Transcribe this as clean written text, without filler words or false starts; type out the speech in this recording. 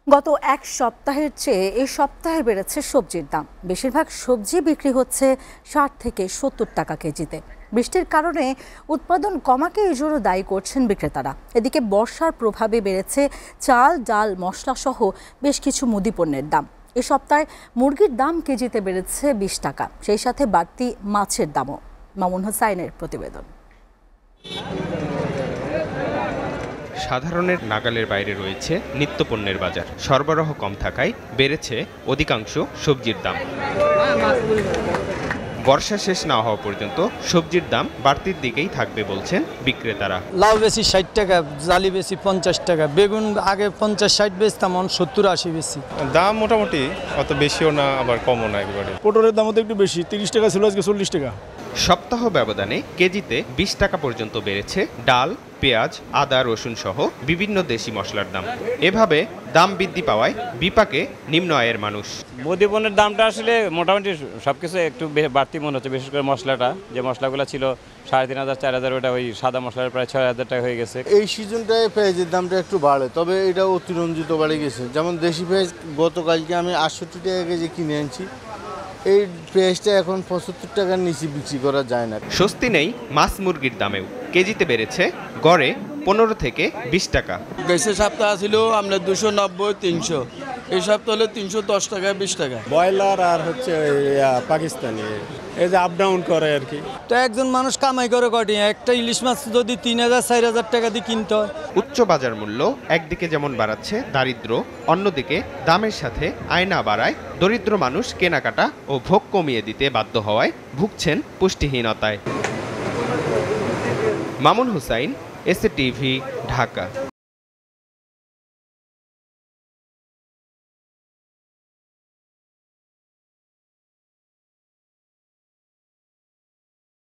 গত এক সপ্তাহের চেয়ে এই সপ্তাহে বেড়েছে সবজির দাম। বেশিরভাগ সবজি বিক্রি হচ্ছে ৬০ থেকে ৭০ টাকা কেজিতে। বৃষ্টির কারণে উৎপাদন কমাকে এই জন্য দায়ী করছেন বিক্রেতারা। এদিকে বর্ষার প্রভাবে বেড়েছে চাল, ডাল, মশলা সহ বেশ কিছু মুদি পণ্যের দাম। এ সপ্তাহে মুরগির দাম কেজিতে বেড়েছে ২০ টাকা, সেই সাথে বাড়তি মাছের দামও। মামুন হোসাইনের প্রতিবেদন। সাধারণের নাগালের বাইরে রয়েছে নিত্যপণ্যের বাজার। সরবরাহ কম থাকায় বেড়েছে অধিকাংশ সবজির দাম। বর্ষা শেষ না হওয়া পর্যন্ত সবজির দাম বাড়তির দিকেই থাকবে বলছেন বিক্রেতারা। লাউ বেশি ৬০ টাকা, জালি বেশি ৫০ টাকা, বেগুন আগে ৫০-৬০ বেচতাম, ৭০-৮০ বেশি। দাম মোটামুটি অত বেশিও না আবার কমও না একেবারে। পটলের দাম তো একটু বেশি, ৩০ টাকা ছিল, আজকে ৪০ টাকা। সপ্তাহ ব্যবধানে কেজিতে ২০ টাকা পর্যন্ত বেড়েছে ডাল, পেঁয়াজ, আদা, রসুন সহ বিভিন্ন দেশি মশলার দাম। এভাবে দাম বৃদ্ধি পাওয়ায় বিপাকে নিম্ন আয়ের মানুষ। মুদি পণ্যের দামটা আসলে মোটামুটি সবকিছু একটু বাড়তি মনে হচ্ছে, বিশেষ করে মশলাটা। যে মশলাগুলো ছিল ৩,৫০০-৪,০০০, ওটা ওই সাদা মশলার প্রায় ৬,০০০ টাকা হয়ে গেছে। এই সিজনটায় পেঁয়াজের দামটা একটু বাড়ে, তবে এটা অতিরঞ্জিত বাড়ে গেছে। যেমন দেশি পেঁয়াজ গতকালকে আমি ৬৮ টাকা কেজি কিনে আনছি, এই পেঁয়াজটা এখন ৭৫ টাকার নিচে বিক্রি করা যায় না। স্বস্তি নেই মাছ মুরগির দামেও। কেজিতে বেড়েছে গড়ে ১৫ থেকে ২০ টাকা। গেছে সপ্তাহ ছিল আপনার ২৯০-৩০০, এই সপ্তাহ হলে ৩১০ টাকা ২০ টাকা। ব্রয়লার আর হচ্ছে পাকিস্তানি, এই যে আপ ডাউন করে আর কি। তো একজন মানুষ কামাই করে কটি? একটা ইলিশ মাছ যদি ৩,০০০-৪,০০০ টাকা দিয়ে কিনতে হয়। উচ্চ বাজার মূল্য একদিকে যেমন বাড়াচ্ছে দারিদ্র, অন্যদিকে দামের সাথে আয় না বাড়ায় দরিদ্র মানুষ কেনাকাটা ও ভোগ কমিয়ে দিতে বাধ্য হওয়ায় ভুগছেন পুষ্টিহীনতায়। Mamun Hussain, SA TV, Dhaka.